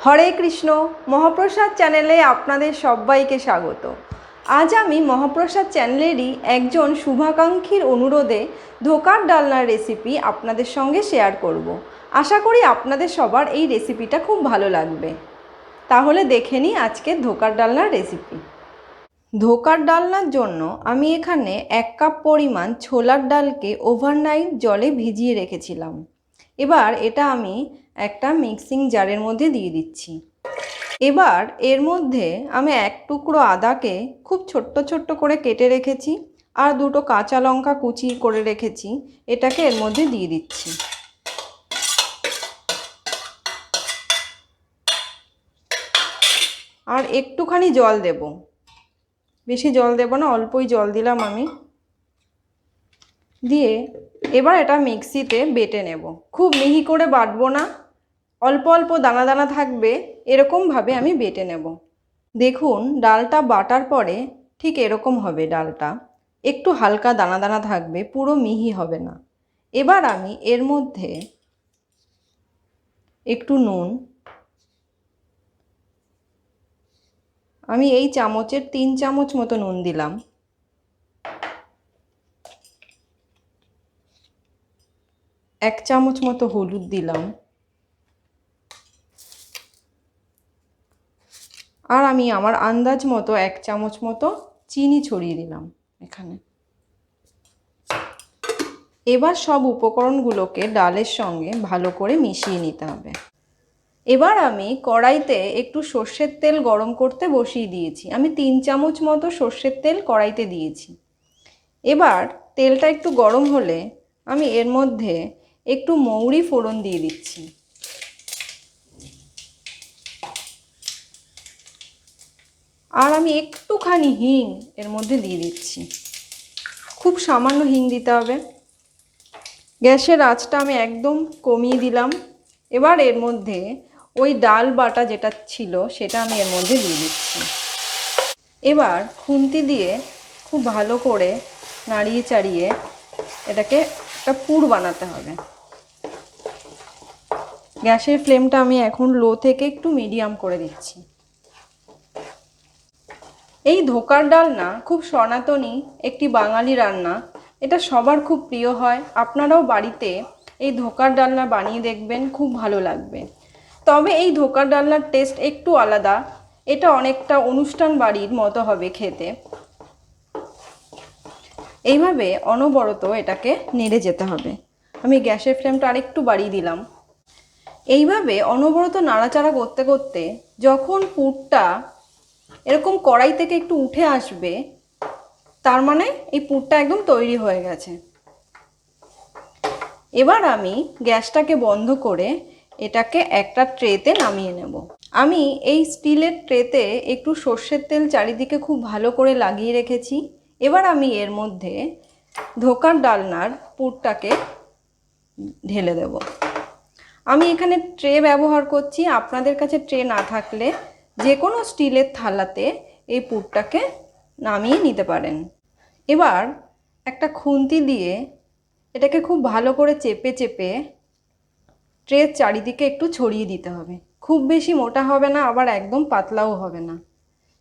হরে কৃষ্ণ। মহাপ্রসাদ চ্যানেলে আপনাদের সবাইকে স্বাগত। আজ আমি মহাপ্রসাদ চ্যানেলেরই একজন শুভাকাঙ্ক্ষীর অনুরোধে ধোকার ডালনার রেসিপি আপনাদের সঙ্গে শেয়ার করব। আশা করি আপনাদের সবার এই রেসিপিটা খুব ভালো লাগবে। তাহলে দেখে নিই আজকের ধোকার ডালনার রেসিপি। ধোকার ডালনার জন্য আমি এখানে 1 কাপ পরিমাণ ছোলার ডালকে ওভারনাইট জলে ভিজিয়ে রেখেছিলাম। এবার এটা আমি একটা মিক্সিং জারের মধ্যে দিয়ে দিচ্ছি। এবার এর মধ্যে আমি 1 টুকরো আদাকে খুব ছোট্ট ছোট্ট করে কেটে রেখেছি আর 2টো কাঁচা লঙ্কা কুচি করে রেখেছি, এটাকে এর মধ্যে দিয়ে দিচ্ছি। আর একটুখানি জল দেব, বেশি জল দেব না, অল্পই জল দিলাম আমি। দিয়ে এবার এটা মিক্সিতে বেটে নেব। খুব মিহি করে বাটবো না, অল্প অল্প দানা দানা থাকবে, এরকমভাবে আমি বেটে নেব। দেখুন ডালটা বাটার পরে ঠিক এরকম হবে। ডালটা একটু হালকা দানা দানা থাকবে, পুরো মিহি হবে না। এবার আমি এর মধ্যে একটু নুন, আমি এই চামচের 3 চামচ মতো নুন দিলাম। এক চামচ মতো হলুদ দিলাম। আর আমি আমার আন্দাজ মতো 1 চামচ মতো চিনি ছড়িয়ে দিলাম এখানে। এবার সব উপকরণগুলোকে ডালের সঙ্গে ভালো করে মিশিয়ে নিতে হবে। এবার আমি কড়াইতে একটু সর্ষের তেল গরম করতে বসিয়ে দিয়েছি। আমি 3 চামচ মতো সর্ষের তেল কড়াইতে দিয়েছি। এবার তেলটা একটু গরম হলে আমি এর মধ্যে একটু মৌরি ফোড়ন দিয়ে দিচ্ছি। আর আমি একটুখানি হিং এর মধ্যে দিয়ে দিচ্ছি, খুব সামান্য হিং দিতে হবে। গ্যাসের আঁচটা আমি একদম কমিয়ে দিলাম। এবার এর মধ্যে ওই ডাল বাটা যেটা ছিল সেটা আমি এর মধ্যে দিয়ে দিচ্ছি। এবার খুন্তি দিয়ে খুব ভালো করে নাড়িয়ে চাড়িয়ে এটাকে একটা পুর বানাতে হবে। গ্যাসের ফ্লেমটা আমি এখন লো থেকে একটু মিডিয়াম করে দিচ্ছি। এই ধোকার ডালনা খুব সনাতনী একটি বাঙালি রান্না। এটা সবার খুব প্রিয় হয়। আপনারাও বাড়িতে এই ধোকার ডালনা বানিয়ে দেখবেন, খুব ভালো লাগবে। তবে এই ধোকার ডালনার টেস্ট একটু আলাদা। এটা অনেকটা অনুষ্ঠান বাড়ির মতো হবে খেতে। এইভাবে অনবরত এটাকে নেড়ে যেতে হবে। আমি গ্যাসের ফ্লেমটা আরেকটু বাড়িয়ে দিলাম। এইভাবে অনবরত নাড়াচাড়া করতে করতে যখন পুরটা এরকম কড়াই থেকে একটু উঠে আসবে, তার মানে এই পুরটা একদম তৈরি হয়ে গেছে। এবার আমি গ্যাসটাকে বন্ধ করে এটাকে একটা ট্রেতে নামিয়ে নেব। আমি এই স্টিলের ট্রেতে একটু সর্ষের তেল চারিদিকে খুব ভালো করে লাগিয়ে রেখেছি। এবার আমি এর মধ্যে ধোকার ডালনার পুরটাকে ঢেলে দেব। আমি এখানে ট্রে ব্যবহার করছি। আপনাদের কাছে ট্রে না থাকলে যে কোনো স্টিলের থালাতে এই পুরটাকে নামিয়ে নিতে পারেন। এবার একটা খুন্তি দিয়ে এটাকে খুব ভালো করে চেপে চেপে ট্রের চারিদিকে একটু ছড়িয়ে দিতে হবে। খুব বেশি মোটা হবে না, আবার একদম পাতলাও হবে না।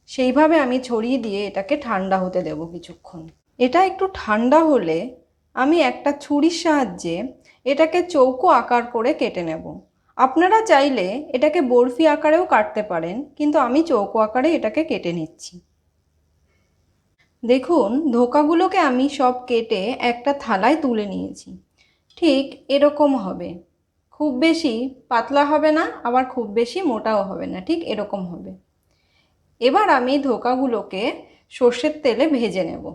সেইভাবে আমি ছড়িয়ে দিয়ে এটাকে ঠান্ডা হতে দেব কিছুক্ষণ। এটা একটু ঠান্ডা হলে আমি একটা ছুরির সাহায্যে এটাকে চৌকো আকার করে কেটে নেব। আপনারা চাইলে এটাকে বরফি আকারেও কাটতে পারেন, কিন্তু আমি চৌকো আকারে এটাকে কেটে নিচ্ছি। দেখুন ধোকাগুলোকে আমি সব কেটে একটা থালায় তুলে নিয়েছি। ঠিক এরকম হবে। খুব বেশি পাতলা হবে না, আবার খুব বেশি মোটাও হবে না, ঠিক এরকম হবে। এবার আমি ধোকাগুলোকে সর্ষের তেলে ভেজে নেব।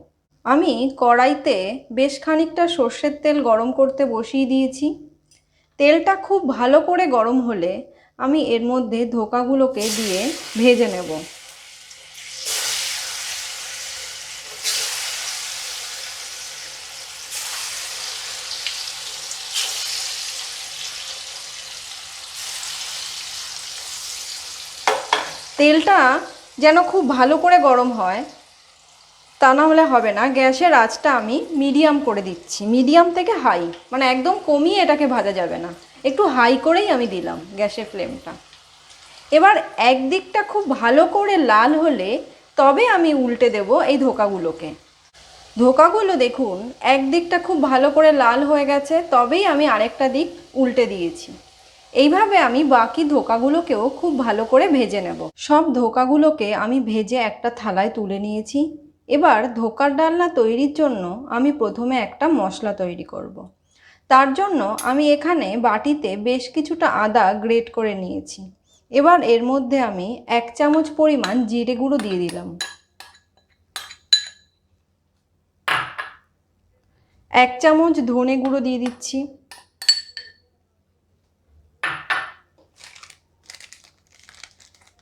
আমি কড়াইতে বেশ খানিকটা সর্ষের তেল গরম করতে বসিয়ে দিয়েছি। তেলটা খুব ভালো করে গরম হলে আমি এর মধ্যে ধোকাগুলোকে দিয়ে ভেজে নেব। তেলটা যেন খুব ভালো করে গরম হয়, তা না হলে হবে না। গ্যাসের আঁচটা আমি মিডিয়াম করে দিচ্ছি, মিডিয়াম থেকে হাই, মানে একদম কমিয়ে এটাকে ভাজা যাবে না, একটু হাই করেই আমি দিলাম গ্যাসের ফ্লেমটা। এবার একদিকটা খুব ভালো করে লাল হলে তবে আমি উল্টে দেব এই ধোকাগুলোকে। ধোকাগুলো দেখুন একদিকটা খুব ভালো করে লাল হয়ে গেছে, তবেই আমি আরেকটা দিক উল্টে দিয়েছি। এইভাবে আমি বাকি ধোকাগুলোকেও খুব ভালো করে ভেজে নেব। সব ধোকাগুলোকে আমি ভেজে একটা থালায় তুলে নিয়েছি। এবার ধোকার ডালনা তৈরির জন্য আমি প্রথমে একটা মশলা তৈরি করব। তার জন্য আমি এখানে বাটিতে বেশ কিছুটা আদা গ্রেট করে নিয়েছি। এবার এর মধ্যে আমি 1 চামচ পরিমাণ জিরে গুঁড়ো দিয়ে দিলাম, 1 চামচ ধনে গুঁড়ো দিয়ে দিচ্ছি,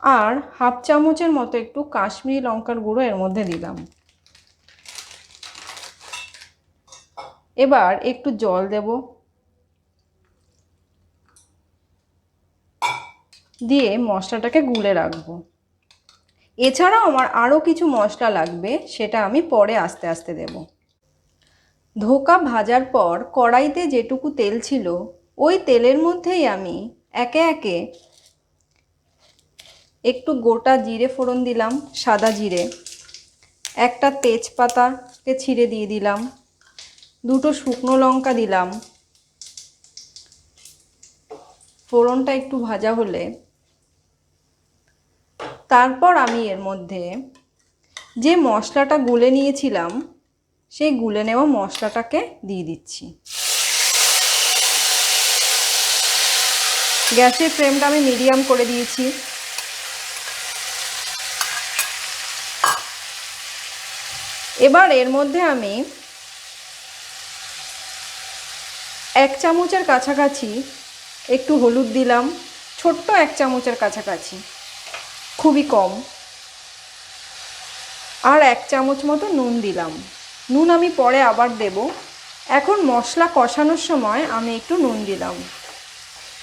আর হাফ চামচের মতো একটু কাশ্মীরি লঙ্কার গুঁড়ো এর মধ্যে দিলাম। এবার একটু জল দেব, দিয়ে মশলাটাকে গুলে রাখবো। এছাড়াও আমার আরও কিছু মশলা লাগবে, সেটা আমি পরে আস্তে আস্তে দেব। ধোকা ভাজার পর কড়াইতে যেটুকু তেল ছিল ওই তেলের মধ্যেই আমি একে একে একটু গোটা জিরে ফোড়ন দিলাম, সাদা জিরে, একটা তেজপাতাকে ছিঁড়ে দিয়ে দিলাম, 2টো শুকনো লঙ্কা দিলাম। ফোড়নটা একটু ভাজা হলে তারপর আমি এর মধ্যে যে মশলাটা গুলে নিয়েছিলাম সেই গুলে নেওয়া মশলাটাকে দিয়ে দিচ্ছি। গ্যাসের ফ্লেমটা আমি মিডিয়াম করে দিয়েছি। এবার এর মধ্যে আমি 1 চামচের কাছাকাছি একটু হলুদ দিলাম, ছোট্ট 1 চামচের কাছাকাছি, খুবই কম। আর 1 চামচ মতো নুন দিলাম। নুন আমি পরে আবার দেব, এখন মশলা কষানোর সময় আমি একটু নুন দিলাম।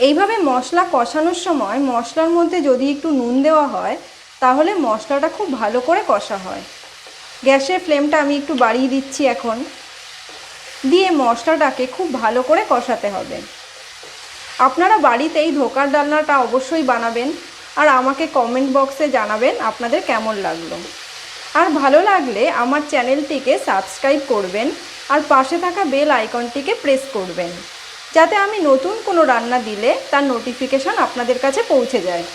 এইভাবে মশলা কষানোর সময় মশলার মধ্যে যদি একটু নুন দেওয়া হয় তাহলে মশলাটা খুব ভালো করে কষা হয়। গ্যাসের ফ্লেমটা আমি একটু বাড়িয়ে দিচ্ছি এখন, দিয়ে মশলাটাকে খুব ভালো করে কষাতে হবে। আপনারা বাড়িতে এই ধোকার ডালনাটা অবশ্যই বানাবেন আর আমাকে কমেন্ট বক্সে জানাবেন আপনাদের কেমন লাগলো। আর ভালো লাগলে আমার চ্যানেলটিকে সাবস্ক্রাইব করবেন আর পাশে থাকা বেল আইকনটিকে প্রেস করবেন, যাতে আমি নতুন কোনো রান্না দিলে তার নোটিফিকেশন আপনাদের কাছে পৌঁছে যায়।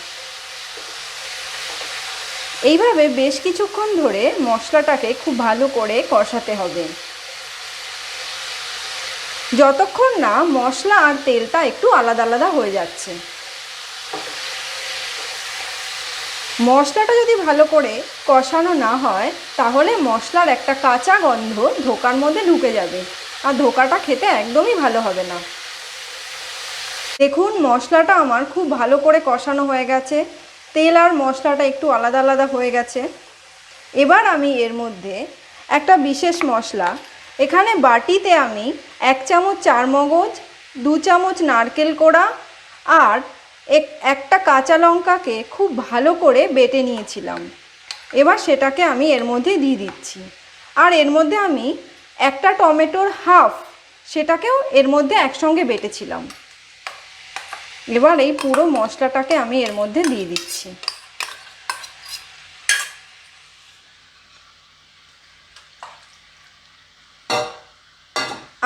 এইভাবে বেশ কিছুক্ষণ ধরে মশলাটাকে খুব ভালো করে কষাতে হবে, যতক্ষণ না মশলা আর তেলটা একটু আলাদা আলাদা হয়ে যাচ্ছে। মশলাটা যদি ভালো করে কষানো না হয় তাহলে মশলার একটা কাঁচা গন্ধ ধোকার মধ্যে ঢুকে যাবে আর ধোকাটা খেতে একদমই ভালো হবে না। দেখুন মশলাটা আমার খুব ভালো করে কষানো হয়ে গেছে, তেল আর মশলাটা একটু আলাদা আলাদা হয়ে গেছে। এবার আমি এর মধ্যে একটা বিশেষ মশলা, এখানে বাটিতে আমি 1 চামচ চারমগজ, 2 চামচ নারকেল কোড়া আর একটা কাঁচা লঙ্কাকে খুব ভালো করে বেটে নিয়েছিলাম। এবার সেটাকে আমি এর মধ্যে দিয়ে দিচ্ছি। আর এর মধ্যে আমি একটা টমেটোর হাফ, সেটাকেও এর মধ্যে একসঙ্গে বেটেছিলাম। এবার এই পুরো মশলাটাকে আমি এর মধ্যে দিয়ে দিচ্ছি।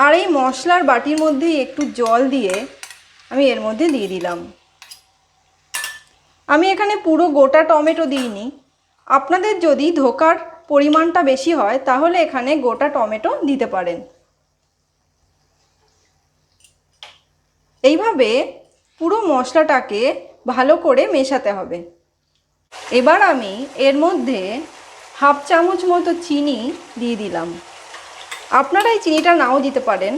আর এই মশলার বাটির মধ্যেই একটু জল দিয়ে আমি এর মধ্যে দিয়ে দিলাম। আমি এখানে পুরো গোটা টমেটো দিইনি, আপনাদের যদি ধোকার পরিমাণটা বেশি হয় তাহলে এখানে গোটা টমেটো দিতে পারেন। এইভাবে পুরো মশলাটাকে ভালো করে মেশাতে হবে। এবার আমি এর মধ্যে হাফ চামচ মতো চিনি দিয়ে দিলাম। আপনারা এই চিনিটা নাও দিতে পারেন,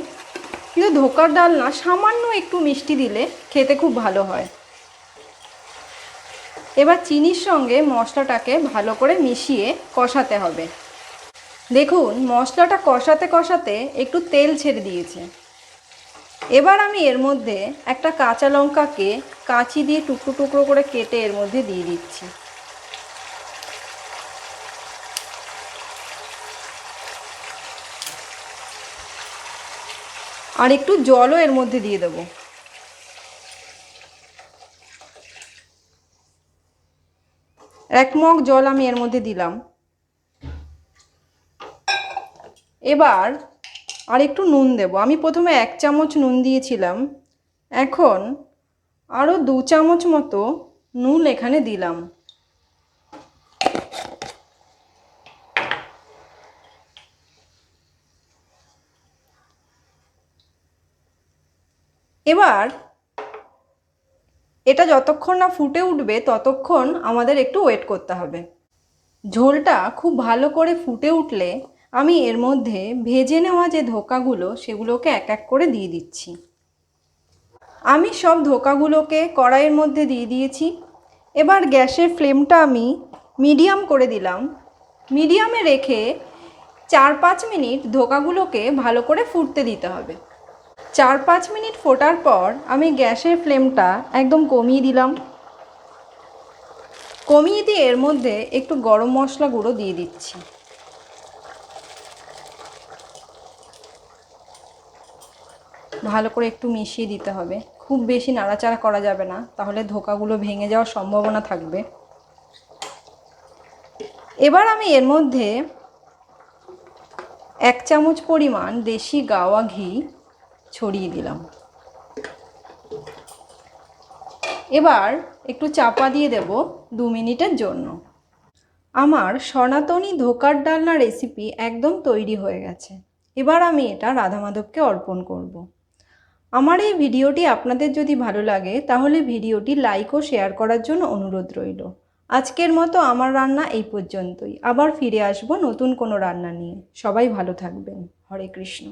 কিন্তু ধোকার ডালনা সামান্য একটু মিষ্টি দিলে খেতে খুব ভালো হয়। এবার চিনির সঙ্গে মশলাটাকে ভালো করে মিশিয়ে কষাতে হবে। দেখুন মশলাটা কষাতে কষাতে একটু তেল ছেড়ে দিয়েছে। এবার আমি এর মধ্যে একটা কাঁচা লঙ্কাকে কাঁচি দিয়ে টুকরো টুকরো করে কেটে এর মধ্যে দিয়ে দিচ্ছি। আর একটু জলও এর মধ্যে দিয়ে দেবো। 1 মগ জল আমি এর মধ্যে দিলাম। এবার আর একটু নুন দেব। আমি প্রথমে 1 চামচ নুন দিয়েছিলাম, এখন আরও 2 চামচ মতো নুন এখানে দিলাম। এবার এটা যতক্ষণ না ফুটে উঠবে ততক্ষণ আমাদের একটু ওয়েট করতে হবে। ঝোলটা খুব ভালো করে ফুটে উঠলে আমি এর মধ্যে ভেজে নেওয়া যে ধোকাগুলো সেগুলোকে এক এক করে দিয়ে দিচ্ছি। আমি সব ধোকাগুলোকে কড়াইয়ের মধ্যে দিয়ে দিয়েছি। এবার গ্যাসের ফ্লেমটা আমি মিডিয়াম করে দিলাম। মিডিয়ামে রেখে 4-5 মিনিট ধোকাগুলোকে ভালো করে ফুটতে দিতে হবে। 4-5 মিনিট ফোটার পর আমি গ্যাসের ফ্লেমটা একদম কমিয়ে দিলাম। কমিয়ে দিয়ে এর মধ্যে একটু গরম মশলা গুঁড়ো দিয়ে দিচ্ছি। ভালো করে একটু মিশিয়ে দিতে হবে, খুব বেশি নাড়াচাড়া করা যাবে না, তাহলে ধোকাগুলো ভেঙে যাওয়ার সম্ভাবনা থাকবে। এবার আমি এর মধ্যে 1 চামচ পরিমাণ দেশি গাওয়া ঘি ছড়িয়ে দিলাম। এবার একটু চাপা দিয়ে দেব 2 মিনিটের জন্য। আমার সনাতনী ধোকার ডালনা রেসিপি একদম তৈরি হয়ে গেছে। এবার আমি এটা রাধা মাধবকে অর্পণ করব। আমার এই ভিডিওটি আপনাদের যদি ভালো লাগে তাহলে ভিডিওটি লাইক ও শেয়ার করার জন্য অনুরোধ রইল। আজকের মতো আমার রান্না এই পর্যন্তই। আবার ফিরে আসব নতুন কোনো রান্না নিয়ে। সবাই ভালো থাকবেন। হরে কৃষ্ণ।